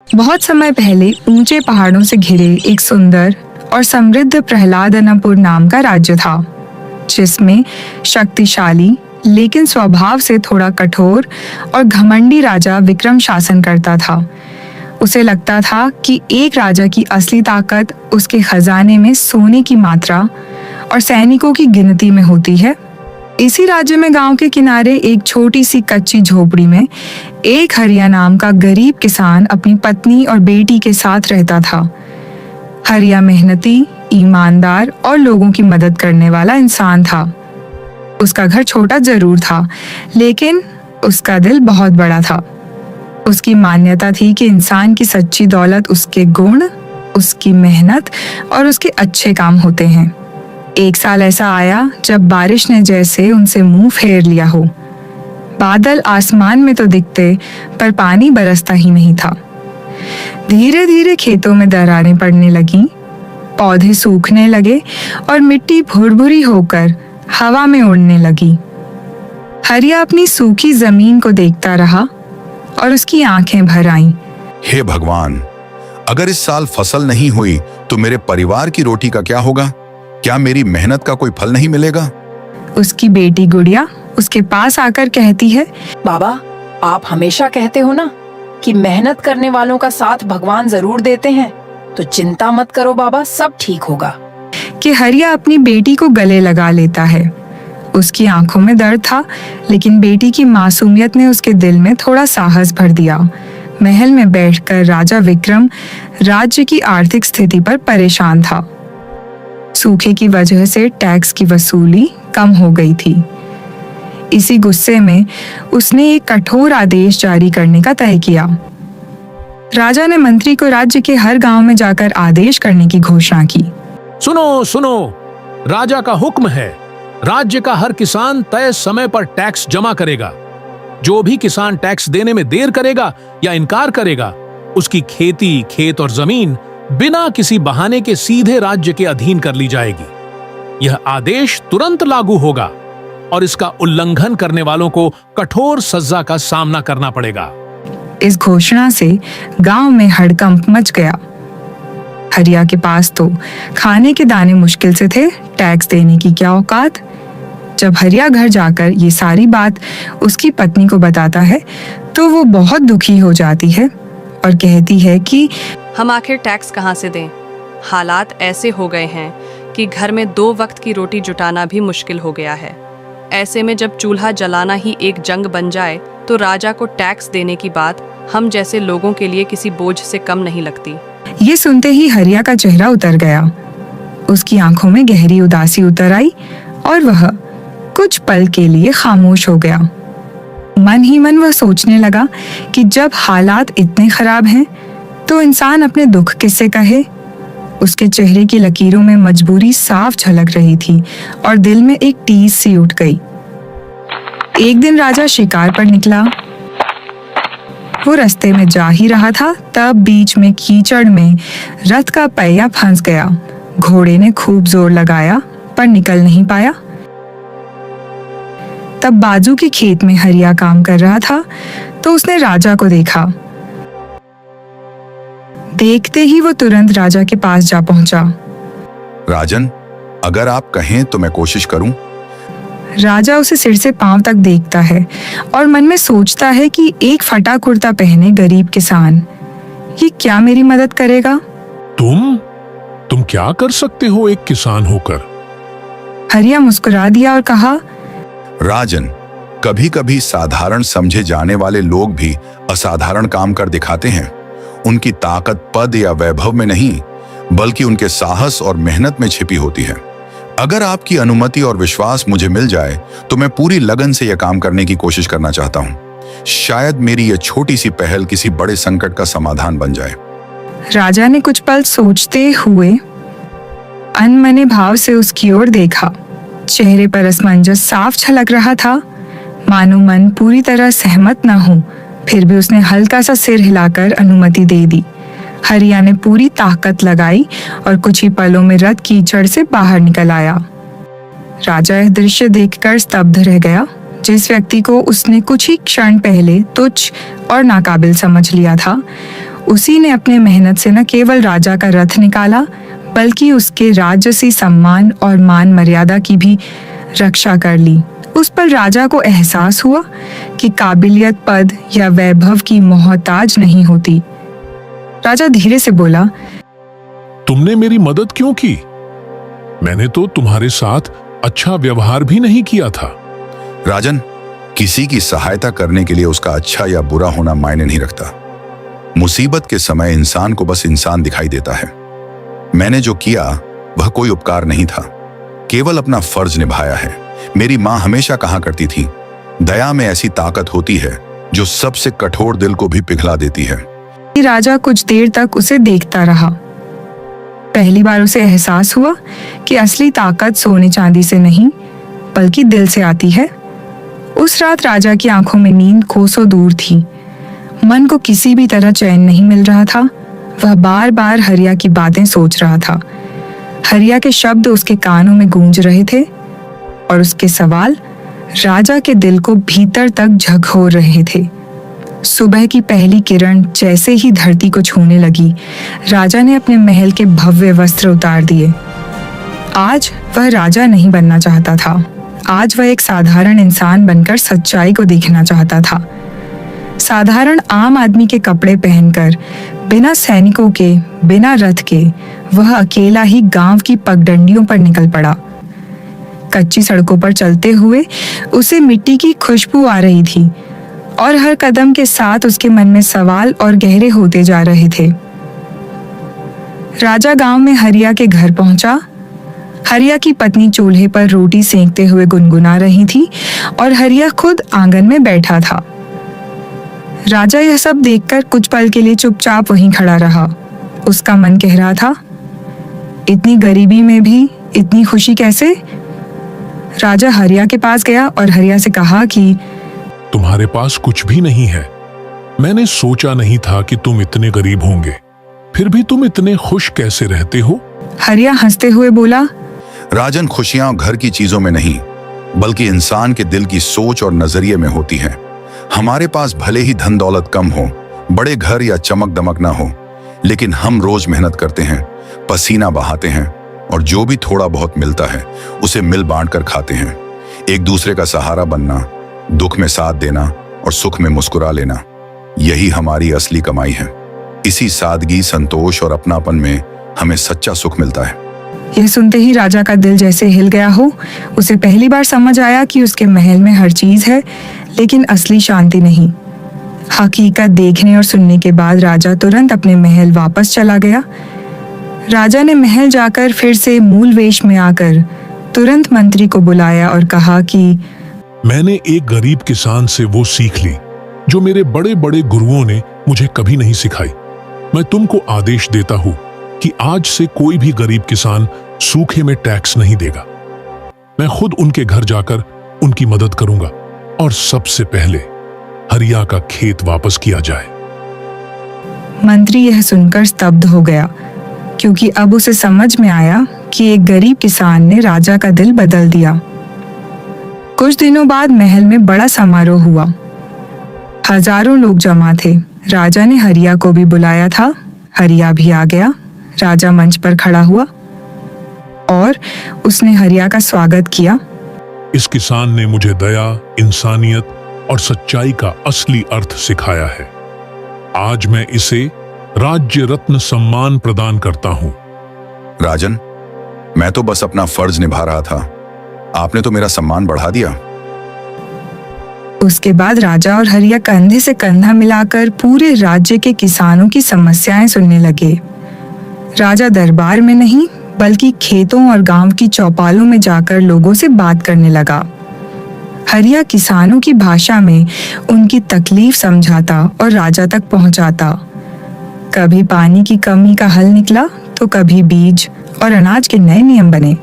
बहुत समय पहले ऊंचे पहाड़ों से घिरे एक सुंदर और समृद्ध प्रहलादनपुर नाम का राज्य था, जिसमें शक्तिशाली लेकिन स्वभाव से थोड़ा कठोर और घमंडी राजा विक्रम शासन करता था। उसे लगता था कि एक राजा की असली ताकत उसके खजाने में सोने की मात्रा और सैनिकों की गिनती में होती है। इसी राज्य में गांव के किनारे एक छोटी सी कच्ची झोपड़ी में एक हरिया नाम का गरीब किसान अपनी पत्नी और बेटी के साथ रहता था। हरिया मेहनती, ईमानदार और लोगों की मदद करने वाला इंसान था। उसका घर छोटा जरूर था, लेकिन उसका दिल बहुत बड़ा था। उसकी मान्यता थी कि इंसान की सच्ची दौलत उसके गुण, उसकी मेहनत और उसके अच्छे काम होते हैं। एक साल ऐसा आया जब बारिश ने जैसे उनसे मुंह फेर लिया हो। बादल आसमान में तो दिखते, पर पानी बरसता ही नहीं था। धीरे धीरे खेतों में दरारें पड़ने लगीं, पौधे सूखने लगे और मिट्टी भुरभुरी होकर हवा में उड़ने लगी। हरिया अपनी सूखी जमीन को देखता रहा और उसकी आंखें भर आईं। हे भगवान, अगर इस साल फसल नहीं हुई तो मेरे परिवार की रोटी का क्या होगा? क्या मेरी मेहनत का कोई फल नहीं मिलेगा? उसकी बेटी गुड़िया उसके पास आकर कहती है, बाबा, आप हमेशा कहते हो ना कि मेहनत करने वालों का साथ भगवान जरूर देते हैं, तो चिंता मत करो बाबा, सब ठीक होगा। कि हरिया अपनी बेटी को गले लगा लेता है। उसकी आंखों में दर्द था, लेकिन बेटी की मासूमियत ने उसके दिल में थोड़ा साहस भर दिया। महल में बैठकर राजा विक्रम राज्य की आर्थिक स्थिति पर परेशान था। सूखे की वजह से टैक्स की वसूली कम हो गई थी। इसी गुस्से में उसने एक कठोर आदेश जारी करने का तय किया। राजा ने मंत्री को राज्य के हर गांव में जाकर आदेश करने की घोषणा की। सुनो सुनो, राजा का हुक्म है, राज्य का हर किसान तय समय पर टैक्स जमा करेगा। जो भी किसान टैक्स देने में देर करेगा या इनकार करेगा, उसकी खेती, खेत और जमीन बिना किसी बहाने के सीधे राज्य के अधीन कर ली जाएगी। यह आदेश तुरंत लागू होगा और इसका उल्लंघन करने वालों को कठोर सजा का सामना करना पड़ेगा। इस घोषणा से गांव में हड़कंप मच गया। हरिया के पास तो खाने के दाने मुश्किल से थे, टैक्स देने की क्या औकात। जब हरिया घर जाकर ये सारी बात उसकी पत्नी को बताता है, तो वो बहुत दुखी हो जाती है और कहती है कि हम आखिर टैक्स कहाँ से दें? हालात ऐसे हो गए हैं कि घर में 2 वक्त की रोटी जुटाना भी मुश्किल हो गया है। ऐसे में जब चूल्हा जलाना ही एक जंग बन जाए, तो राजा को टैक्स देने की बात हम जैसे लोगों के लिए किसी बोझ से कम नहीं लगती। ये सुनते ही हरिया का चेहरा उतर गया। उसकी आंखों में गहरी उदासी उतर आई और वह कुछ पल के लिए खामोश हो गया। मन ही मन वह सोचने लगा कि जब हालात इतने खराब हैं, तो इंसान अपने दुख किससे कहे। उसके चेहरे की लकीरों में मजबूरी साफ झलक रही थी और दिल में एक टीस सी उठ गई। एक दिन राजा शिकार पर निकला। वो रास्ते में जा ही रहा था, तब बीच में कीचड़ में रथ का पहिया फंस गया। घोड़े ने खूब जोर लगाया, पर निकल नहीं पाया। तब बाजू के खेत में हरिया काम कर रहा था, तो उसने राजा को देखा। देखते ही वो तुरंत राजा के पास जा पहुंचा। राजन, अगर आप कहें तो मैं कोशिश करूं। राजा उसे सिर से पांव तक देखता है और मन में सोचता है कि एक फटा कुर्ता पहने गरीब किसान, ये क्या मेरी मदद करेगा? तुम क्या कर सकते हो एक किसान होकर? हरिया मुस्कुरा दिया और कहा, राजन, कभी कभी साधारण समझे जाने वाले लोग भी असाधारण काम कर दिखाते हैं। उनकी ताकत पद या वैभव में नहीं, बल्कि उनके साहस और मेहनत में छिपी होती है। अगर आपकी अनुमति और विश्वास मुझे मिल जाए, तो मैं पूरी लगन से यह काम करने की कोशिश करना चाहता हूँ। शायद मेरी यह छोटी सी पहल किसी बड़े संकट का समाधान बन जाए। राजा ने कुछ पल सोचते हुए अनमने भाव से उसकी ओर देखा। चेहरे पर असमंजस साफ झलक रहा था, मानो मन पूरी तरह सहमत न हो। फिर भी उसने हल्का सा सिर हिलाकर अनुमति दे दी। हरिया ने पूरी ताकत लगाई और कुछ ही पलों में रथ कीचड़ से बाहर निकल आया। राजा यह दृश्य देखकर स्तब्ध रह गया। जिस व्यक्ति को उसने कुछ ही क्षण पहले तुच्छ और नाकाबिल समझ लिया था, उसी ने अपने मेहनत से न केवल राजा का रथ निकाला, बल्कि उसके राजसी सम्मान और मान मर्यादा की भी रक्षा कर ली। उस पर राजा को एहसास हुआ कि काबिलियत पद या वैभव की मोहताज नहीं होती। राजा धीरे से बोला, तुमने मेरी मदद क्यों की? मैंने तो तुम्हारे साथ अच्छा व्यवहार भी नहीं किया था। राजन, किसी की सहायता करने के लिए उसका अच्छा या बुरा होना मायने नहीं रखता। मुसीबत के समय इंसान को बस इंसान दिखाई देता है। मैंने जो किया वह कोई उपकार नहीं था, केवल अपना फर्ज निभाया है। मेरी माँ हमेशा कहा करती थी, दया में ऐसी ताकत होती है जो सबसे कठोर दिल को भी पिघला देती है। राजा कुछ देर तक उसे देखता रहा। पहली बार उसे एहसास हुआ कि असली ताकत सोने चांदी से नहीं बल्कि दिल से आती है। उस रात राजा की आंखों में नींद कोसों दूर थी। मन को किसी भी तरह चैन नहीं मिल रहा था। वह बार बार हरिया की बातें सोच रहा था। हरिया के शब्द उसके कानों में गूंज रहे थे और उसके सवाल राजा के दिल को भीतर तक झकझोर रहे थे। सुबह की पहली किरण जैसे ही धरती को छूने लगी, राजा ने अपने महल के भव्य वस्त्र उतार दिए। आज वह राजा नहीं बनना चाहता था। आज वह एक साधारण इंसान बनकर सच्चाई को देखना चाहता था। साधारण आम आदमी के कपड़े पहनकर, बिना सैनिकों के, बिना रथ के, वह अकेला ही गांव की पगडंडियों पर निकल पड़ा। कच्ची सड़कों पर चलते हुए उसे मिट्टी की खुशबू आ रही थी और हर कदम के साथ उसके मन में सवाल और गहरे होते जा रहे थे। राजा गांव में हरिया के घर पहुंचा। हरिया की पत्नी चूल्हे पर रोटी सेंकते हुए गुनगुना रही थी और हरिया खुद आंगन में बैठा था। राजा यह सब देखकर कुछ पल के लिए चुपचाप वहीं खड़ा रहा। उसका मन कह रहा था, इतनी गरीबी में भी इतनी खुशी कैसे? राजा हरिया के पास गया और हरिया से कहा कि तुम्हारे पास कुछ भी नहीं है। मैंने सोचा नहीं था कि तुम इतने गरीब होंगे, फिर भी तुम इतने खुश कैसे रहते हो? हरिया हंसते हुए बोला, राजन, खुशियां घर की चीजों में नहीं बल्कि इंसान के दिल की सोच और नजरिए में होती हैं। हमारे पास भले ही धन दौलत कम हो, बड़े घर या चमक दमक ना हो, लेकिन हम रोज मेहनत करते हैं, पसीना बहाते हैं और जो भी थोड़ा बहुत मिलता है उसे मिल बांट कर खाते हैं। एक दूसरे का सहारा बनना, दुख में साथ देना और सुख में मुस्कुरा लेना, यही हमारी असली कमाई है। इसी सादगी, संतोष और अपनापन में हमें सच्चा सुख मिलता है। यह सुनते ही राजा का दिल जैसे हिल गया हो। उसे पहली बार समझ आया कि उसके महल में हर चीज है, लेकिन असली शांति नहीं। हकीकत देखने और सुनने के बाद राजा तुरंत अपने महल वापस चला गया। राजा ने महल जाकर फिर से मूल वेश में आकर तुरंत मंत्री को बुलाया और कहा कि मैंने एक गरीब किसान से वो सीख ली जो मेरे बड़े बड़े गुरुओं ने मुझे कभी नहीं सिखाई। मैं तुमको आदेश देता हूं कि आज से कोई भी गरीब किसान सूखे में टैक्स नहीं देगा। मैं खुद उनके घर जाकर उनकी मदद करूंगा और सबसे पहले हरिया का खेत वापस किया जाए। मंत्री यह सुनकर स्तब्ध हो गया, क्योंकि अब उसे समझ में आया कि एक गरीब किसान ने राजा का दिल बदल दिया। कुछ दिनों बाद महल में बड़ा समारोह हुआ। हजारों लोग जमा थे। राजा ने हरिया को भी बुलाया था। हरिया भी आ गया। राजा मंच पर खड़ा हुआ और उसने हरिया का स्वागत किया। इस किसान ने मुझे दया, इंसानियत और सच्चाई का असली अर्थ सिखाया है। आज मैं इसे राज्य रत्न सम्मान प्रदान करता हूं। राजन, मैं तो बस अपना फर्ज निभा रहा था, आपने तो मेरा सम्मान बढ़ा दिया। उसके बाद राजा और हरिया कंधे से कंधा मिलाकर पूरे राज्य के किसानों की समस्याएं सुनने लगे। राजा दरबार में नहीं बल्कि खेतों और गांव की चौपालों में जाकर लोगों से बात करने लगा। हरिया किसानों की भाषा में उनकी तकलीफ समझाता और राजा तक पहुंचाता। कभी पानी की कमी का हल निकला तो कभी बीज और अनाज के नए नियम बने।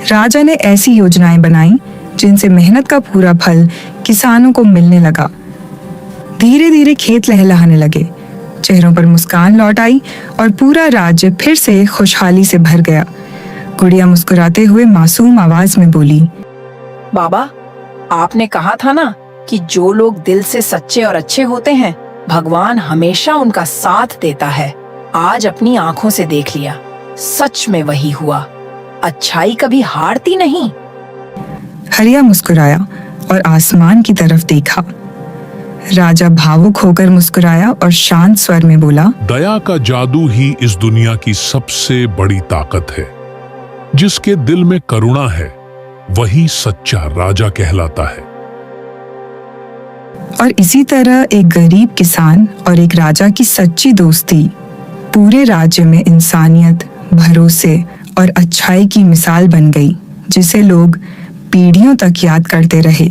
राजा ने ऐसी योजनाएं बनाई जिनसे मेहनत का पूरा फल किसानों को मिलने लगा। धीरे धीरे खेत लहलहाने लगे, चेहरों पर मुस्कान लौट आई और पूरा राज्य फिर से खुशहाली से भर गया। गुड़िया मुस्कुराते हुए मासूम आवाज में बोली, बाबा, आपने कहा था ना कि जो लोग दिल से सच्चे और अच्छे होते हैं भगवान हमेशा उनका साथ देता है। आज अपनी आंखों से देख लिया, सच में वही हुआ। अच्छाई कभी हारती नहीं। हरिया मुस्कुराया और आसमान की तरफ देखा। राजा भावुक होकर मुस्कुराया और शांत स्वर में बोला, दया का जादू ही इस दुनिया की सबसे बड़ी ताकत है। जिसके दिल में करुणा है वही सच्चा राजा कहलाता है। और इसी तरह एक गरीब किसान और एक राजा की सच्ची दोस्ती पूरे राज्य में इंसानियत, भरोसे और अच्छाई की मिसाल बन गई, जिसे लोग पीढ़ियों तक याद करते रहे।